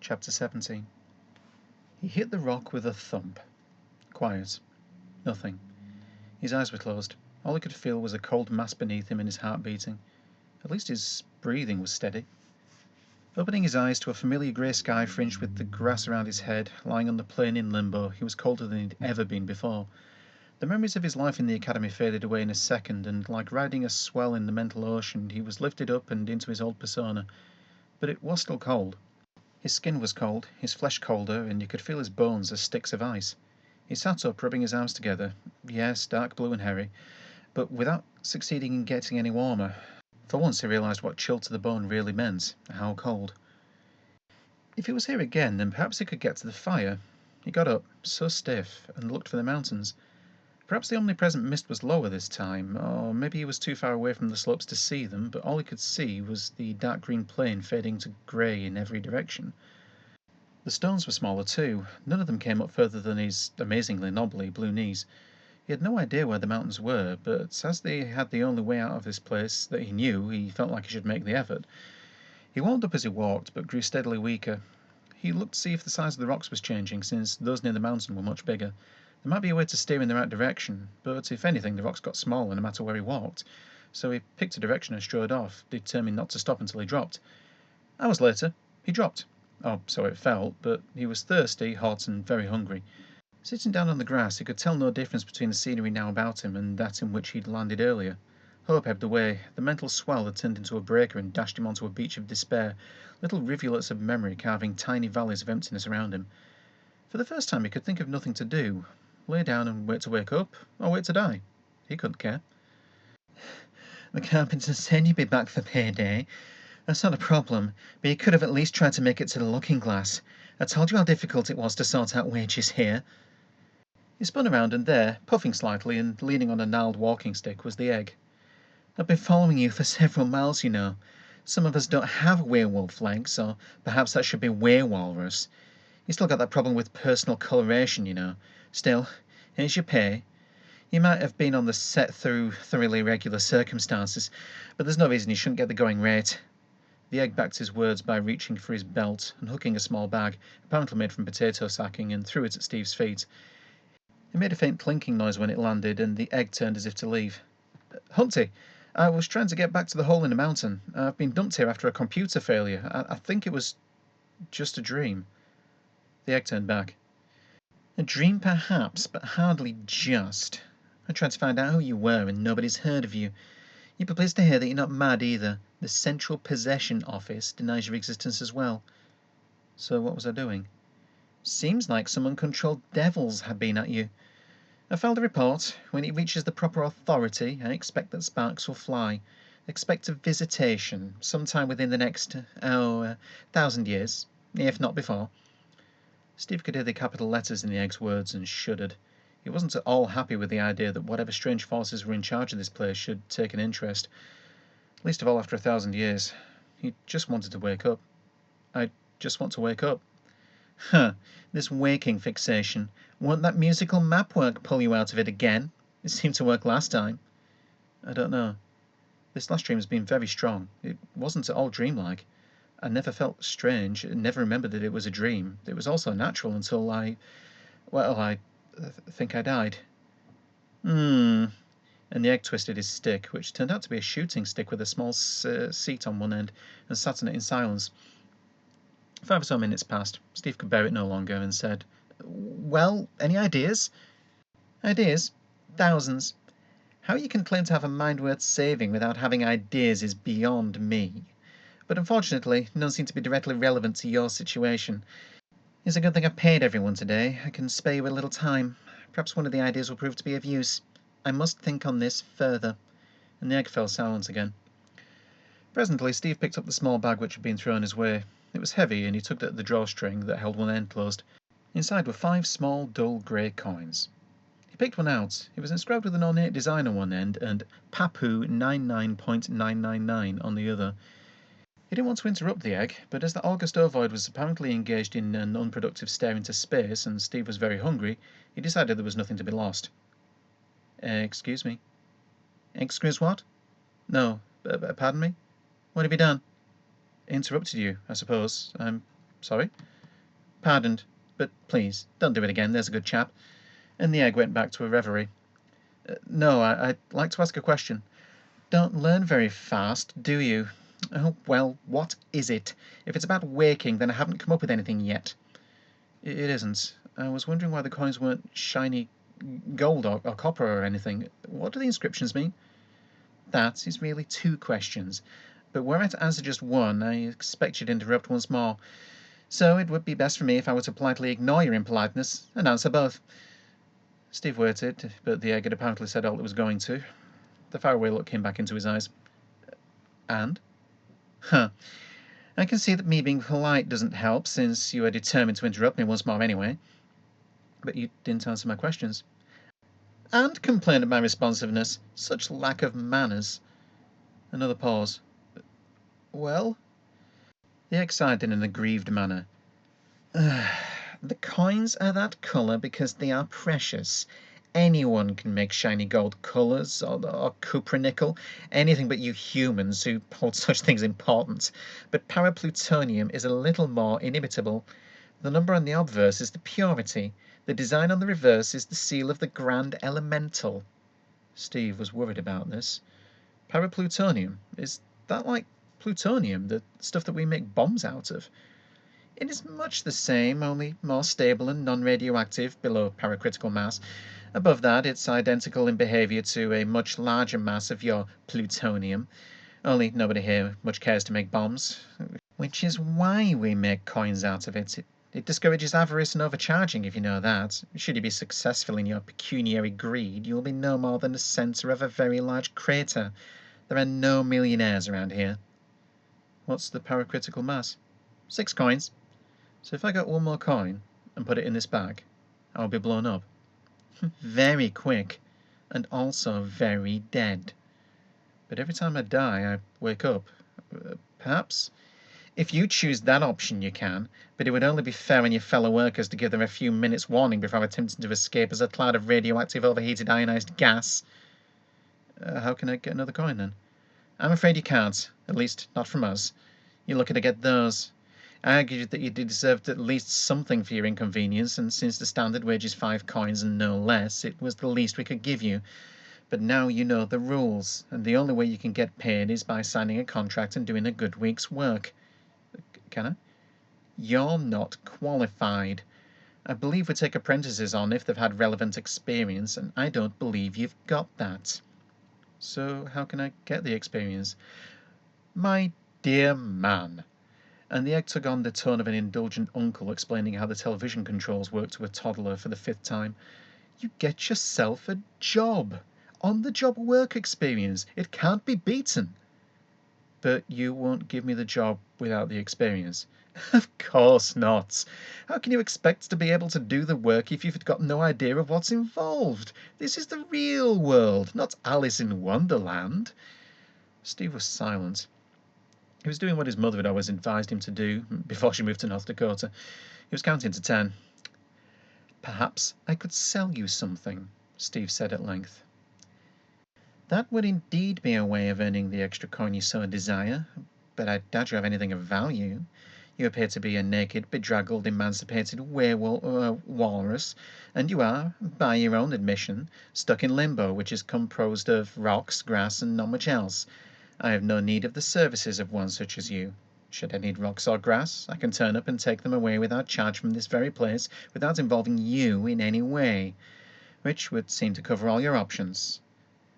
Chapter 17. He hit the rock with a thump. Quiet. Nothing. His eyes were closed. All he could feel was a cold mass beneath him and his heart beating. At least his breathing was steady. Opening his eyes to a familiar grey sky fringed with the grass around his head, lying on the plain in limbo, he was colder than he'd ever been before. The memories of his life in the academy faded away in a second, and like riding a swell in the mental ocean, he was lifted up and into his old persona. But it was still cold. His skin was cold, his flesh colder, and you could feel his bones as sticks of ice. He sat up, rubbing his arms together, yes, dark blue and hairy, but without succeeding in getting any warmer. For once he realised what chilled to the bone really meant, how cold. If he was here again, then perhaps he could get to the fire. He got up, so stiff, and looked for the mountains. Perhaps the omnipresent mist was lower this time, or maybe he was too far away from the slopes to see them, but all he could see was the dark green plain fading to grey in every direction. The stones were smaller too. None of them came up further than his amazingly knobbly blue knees. He had no idea where the mountains were, but as they had the only way out of this place that he knew, he felt like he should make the effort. He warmed up as he walked, but grew steadily weaker. He looked to see if the size of the rocks was changing, since those near the mountain were much bigger. There might be a way to steer in the right direction, but if anything, the rocks got smaller no matter where he walked, so he picked a direction and strode off, determined not to stop until he dropped. Hours later, he dropped. Oh, so it felt, but he was thirsty, hot, and very hungry. Sitting down on the grass, he could tell no difference between the scenery now about him and that in which he'd landed earlier. Hope ebbed away. The mental swell had turned into a breaker and dashed him onto a beach of despair, little rivulets of memory carving tiny valleys of emptiness around him. For the first time he could think of nothing to do. Lay down and wait to wake up, or wait to die. He couldn't care. The carpenter said you'd be back for payday. That's not a problem, but you could have at least tried to make it to the looking glass. I told you how difficult it was to sort out wages here. He spun around, and there, puffing slightly and leaning on a gnarled walking stick, was the egg. I've been following you for several miles, you know. Some of us don't have werewolf legs, or perhaps that should be werewalrus. You still got that problem with personal coloration, you know. Still, here's your pay. You might have been on the set through thoroughly irregular circumstances, but there's no reason you shouldn't get the going rate. The egg backed his words by reaching for his belt and hooking a small bag, apparently made from potato sacking, and threw it at Steve's feet. It made a faint clinking noise when it landed, and the egg turned as if to leave. Humpty, I was trying to get back to the hole in the mountain. I've been dumped here after a computer failure. I think it was just a dream. The egg turned back. A dream perhaps, but hardly just. I tried to find out who you were, and nobody's heard of you. You'll be pleased to hear that you're not mad either. The Central Possession Office denies your existence as well. So what was I doing? Seems like some uncontrolled devils have been at you. I filed a report. When it reaches the proper authority, I expect that sparks will fly. Expect a visitation, sometime within the next, 1,000 years, if not before. Steve could hear the capital letters in the egg's words and shuddered. He wasn't at all happy with the idea that whatever strange forces were in charge of this place should take an interest. Least of all after 1,000 years. He just wanted to wake up. I just want to wake up. Huh, this waking fixation. Won't that musical map work pull you out of it again? It seemed to work last time. I don't know. This last dream has been very strong. It wasn't at all dreamlike. I never felt strange, never remembered that it was a dream. It was also natural until I think I died. And the egg twisted his stick, which turned out to be a shooting stick with a small seat on one end, and sat on it in silence. 5 or so minutes passed. Steve could bear it no longer and said, Well, any ideas? Ideas? Thousands. How you can claim to have a mind worth saving without having ideas is beyond me. But unfortunately, none seem to be directly relevant to your situation. It's a good thing I've paid everyone today. I can spare you a little time. Perhaps one of the ideas will prove to be of use. I must think on this further. And the egg fell silent again. Presently, Steve picked up the small bag which had been thrown his way. It was heavy, and he tugged at the drawstring that held one end closed. Inside were 5 small, dull grey coins. He picked one out. It was inscribed with an ornate design on one end and Papu 99.999 on the other. He didn't want to interrupt the egg, but as the august ovoid was apparently engaged in an unproductive stare into space, and Steve was very hungry, he decided there was nothing to be lost. Excuse me? Excuse what? No, pardon me? What have you done? Interrupted you, I suppose. I'm sorry. Pardoned, but please, don't do it again, there's a good chap. And the egg went back to a reverie. No, I'd like to ask a question. Don't learn very fast, do you? Oh, well, what is it? If it's about waking, then I haven't come up with anything yet. It isn't. I was wondering why the coins weren't shiny gold or copper or anything. What do the inscriptions mean? That is really 2 questions. But were I to answer just one, I expect you'd interrupt once more. So it would be best for me if I were to politely ignore your impoliteness and answer both. Steve waited, but the egg had apparently said all it was going to. The faraway look came back into his eyes. And? Huh. I can see that me being polite doesn't help, since you are determined to interrupt me once more anyway. But you didn't answer my questions. And complain of my responsiveness. Such lack of manners. Another pause. Well? The egg sighed in an aggrieved manner. The coins are that colour because they are precious. Anyone can make shiny gold colours, or cupronickel, anything but you humans who hold such things important. But paraplutonium is a little more inimitable. The number on the obverse is the purity. The design on the reverse is the seal of the grand elemental. Steve was worried about this. Paraplutonium? Is that like plutonium, the stuff that we make bombs out of? It is much the same, only more stable and non-radioactive below paracritical mass. Above that, it's identical in behaviour to a much larger mass of your plutonium. Only nobody here much cares to make bombs. Which is why we make coins out of it. It discourages avarice and overcharging, if you know that. Should you be successful in your pecuniary greed, you'll be no more than the centre of a very large crater. There are no millionaires around here. What's the paracritical mass? 6 coins. So if I got one more coin and put it in this bag, I'll be blown up. Very quick, and also very dead. But every time I die, I wake up. Perhaps? If you choose that option, you can, but it would only be fair on your fellow workers to give them a few minutes' warning before attempting to escape as a cloud of radioactive overheated ionized gas. How can I get another coin, then? I'm afraid you can't, at least not from us. You're lucky to get those. I argued that you deserved at least something for your inconvenience, and since the standard wage is 5 coins and no less, it was the least we could give you. But now you know the rules, and the only way you can get paid is by signing a contract and doing a good week's work. Can I? You're not qualified. I believe we take apprentices on if they've had relevant experience, and I don't believe you've got that. So how can I get the experience? My dear man. And the egg took on the tone of an indulgent uncle explaining how the television controls work to a toddler for the 5th time. You get yourself a job. On-the-job work experience. It can't be beaten. But you won't give me the job without the experience. Of course not. How can you expect to be able to do the work if you've got no idea of what's involved? This is the real world, not Alice in Wonderland. Steve was silent. He was doing what his mother had always advised him to do before she moved to North Dakota. He was counting to 10. Perhaps I could sell you something, Steve said at length. That would indeed be a way of earning the extra coin you so desire, but I doubt you have anything of value. You appear to be a naked, bedraggled, emancipated walrus, and you are, by your own admission, stuck in limbo, which is composed of rocks, grass, and not much else. I have no need of the services of one such as you. Should I need rocks or grass, I can turn up and take them away without charge from this very place, without involving you in any way, which would seem to cover all your options.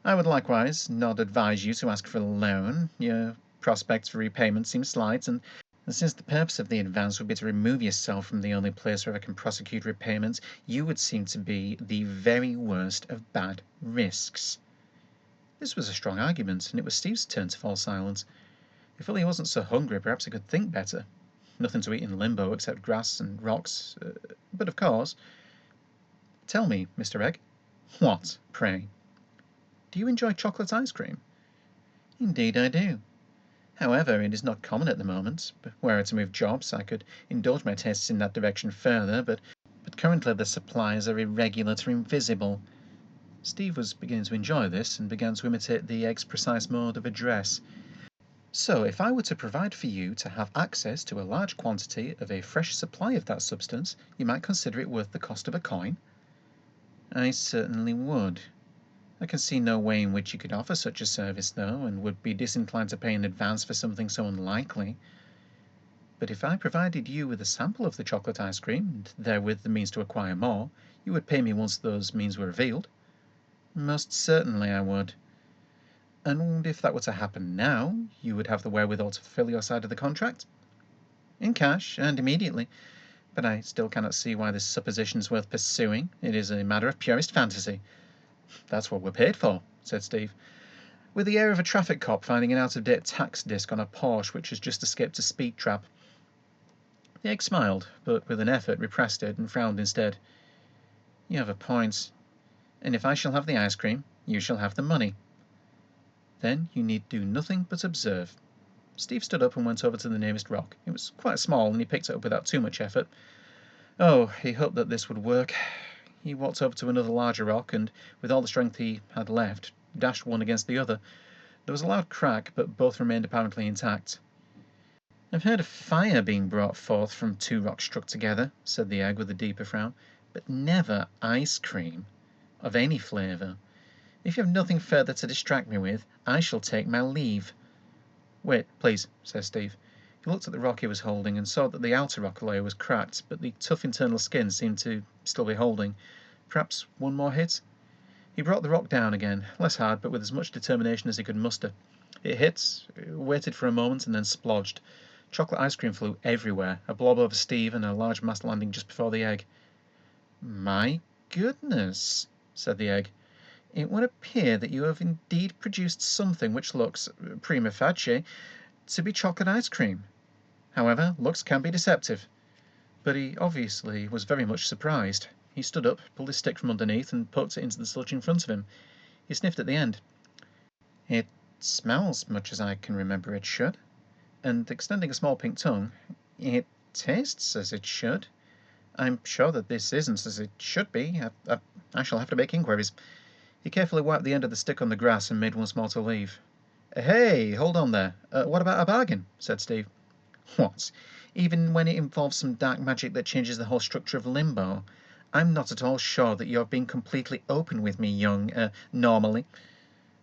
I would likewise not advise you to ask for a loan. Your prospects for repayment seem slight, and since the purpose of the advance would be to remove yourself from the only place where I can prosecute repayment, you would seem to be the very worst of bad risks. This was a strong argument, and it was Steve's turn to fall silent. If only he wasn't so hungry, perhaps he could think better. Nothing to eat in limbo except grass and rocks. But of course... Tell me, Mr. Egg. What, pray? Do you enjoy chocolate ice cream? Indeed I do. However, it is not common at the moment. Were I to move jobs, I could indulge my tastes in that direction further, but currently the supplies are irregular to invisible. Steve was beginning to enjoy this, and began to imitate the egg's precise mode of address. So, if I were to provide for you to have access to a large quantity of a fresh supply of that substance, you might consider it worth the cost of a coin? I certainly would. I can see no way in which you could offer such a service, though, and would be disinclined to pay in advance for something so unlikely. But if I provided you with a sample of the chocolate ice cream, and therewith the means to acquire more, you would pay me once those means were revealed? Most certainly I would. And if that were to happen now, you would have the wherewithal to fulfill your side of the contract? In cash, and immediately. But I still cannot see why this supposition is worth pursuing. It is a matter of purest fantasy. That's what we're paid for, said Steve, with the air of a traffic cop finding an out-of-date tax disc on a Porsche which has just escaped a speed trap. The egg smiled, but with an effort repressed it and frowned instead. You have a point. And if I shall have the ice cream, you shall have the money. Then you need do nothing but observe. Steve stood up and went over to the nearest rock. It was quite small, and he picked it up without too much effort. Oh, he hoped that this would work. He walked over to another larger rock, and, with all the strength he had left, dashed one against the other. There was a loud crack, but both remained apparently intact. I've heard of fire being brought forth from two rocks struck together, said the egg with a deeper frown, but never ice cream, of any flavour. If you have nothing further to distract me with, I shall take my leave. Wait, please, said Steve. He looked at the rock he was holding and saw that the outer rock layer was cracked, but the tough internal skin seemed to still be holding. Perhaps one more hit? He brought the rock down again, less hard, but with as much determination as he could muster. It hit, waited for a moment, and then splodged. Chocolate ice cream flew everywhere, a blob over Steve and a large mass landing just before the egg. My goodness, said the egg. It would appear that you have indeed produced something which looks, prima facie, to be chocolate ice cream. However, looks can be deceptive. But he obviously was very much surprised. He stood up, pulled his stick from underneath, and poked it into the sludge in front of him. He sniffed at the end. It smells much as I can remember it should. And, extending a small pink tongue, it tastes as it should. I'm sure that this isn't as it should be. I shall have to make inquiries. He carefully wiped the end of the stick on the grass and made once more to leave. Hey, hold on there. What about a bargain? Said Steve. What? Even when it involves some dark magic that changes the whole structure of limbo? I'm not at all sure that you're being completely open with me, young, normally.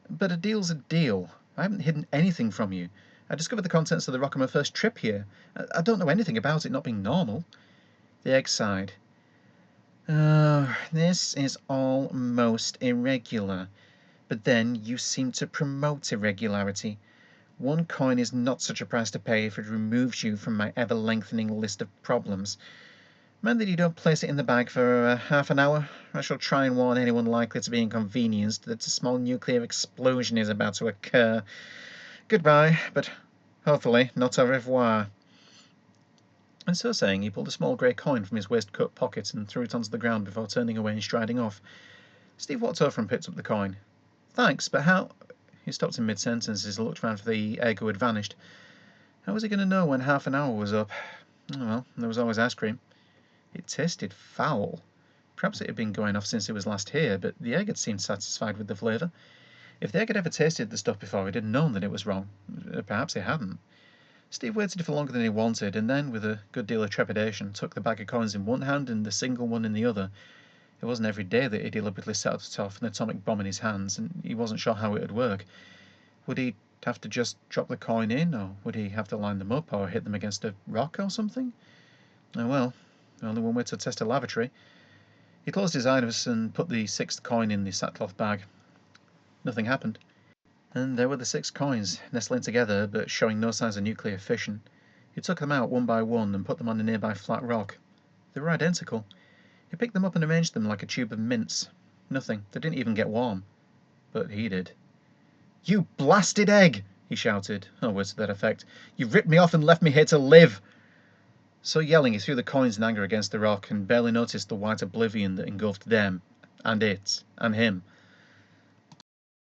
But a deal's a deal. I haven't hidden anything from you. I discovered the contents of the rock on my first trip here. I don't know anything about it not being normal. The egg sighed. Oh, this is all most irregular. But then you seem to promote irregularity. 1 coin is not such a price to pay if it removes you from my ever-lengthening list of problems. Mind that you don't place it in the bag for half an hour. I shall try and warn anyone likely to be inconvenienced that a small nuclear explosion is about to occur. Goodbye, but hopefully not au revoir. And so saying, he pulled a small grey coin from his waistcoat pocket and threw it onto the ground before turning away and striding off. Steve walked over and picked up the coin. Thanks, but how... He stopped in mid-sentence as he looked round for the egg who had vanished. How was he going to know when half an hour was up? Oh, well, there was always ice cream. It tasted foul. Perhaps it had been going off since he was last here, but the egg had seemed satisfied with the flavour. If the egg had ever tasted the stuff before, he'd have known that it was wrong. Perhaps it hadn't. Steve waited for longer than he wanted, and then, with a good deal of trepidation, took the bag of coins in one hand and the single one in the other. It wasn't every day that he deliberately set off an atomic bomb in his hands, and he wasn't sure how it would work. Would he have to just drop the coin in, or would he have to line them up, or hit them against a rock or something? Oh well, only one way to test a lavatory. He closed his eyes and put the 6th coin in the sackcloth bag. Nothing happened. And there were the 6 coins, nestling together, but showing no signs of nuclear fission. He took them out one by one and put them on a nearby flat rock. They were identical. He picked them up and arranged them like a tube of mints. Nothing. They didn't even get warm. But he did. "You blasted egg!" he shouted, or words to that effect. "You've ripped me off and left me here to live!" So yelling, he threw the coins in anger against the rock and barely noticed the white oblivion that engulfed them, and it, and him.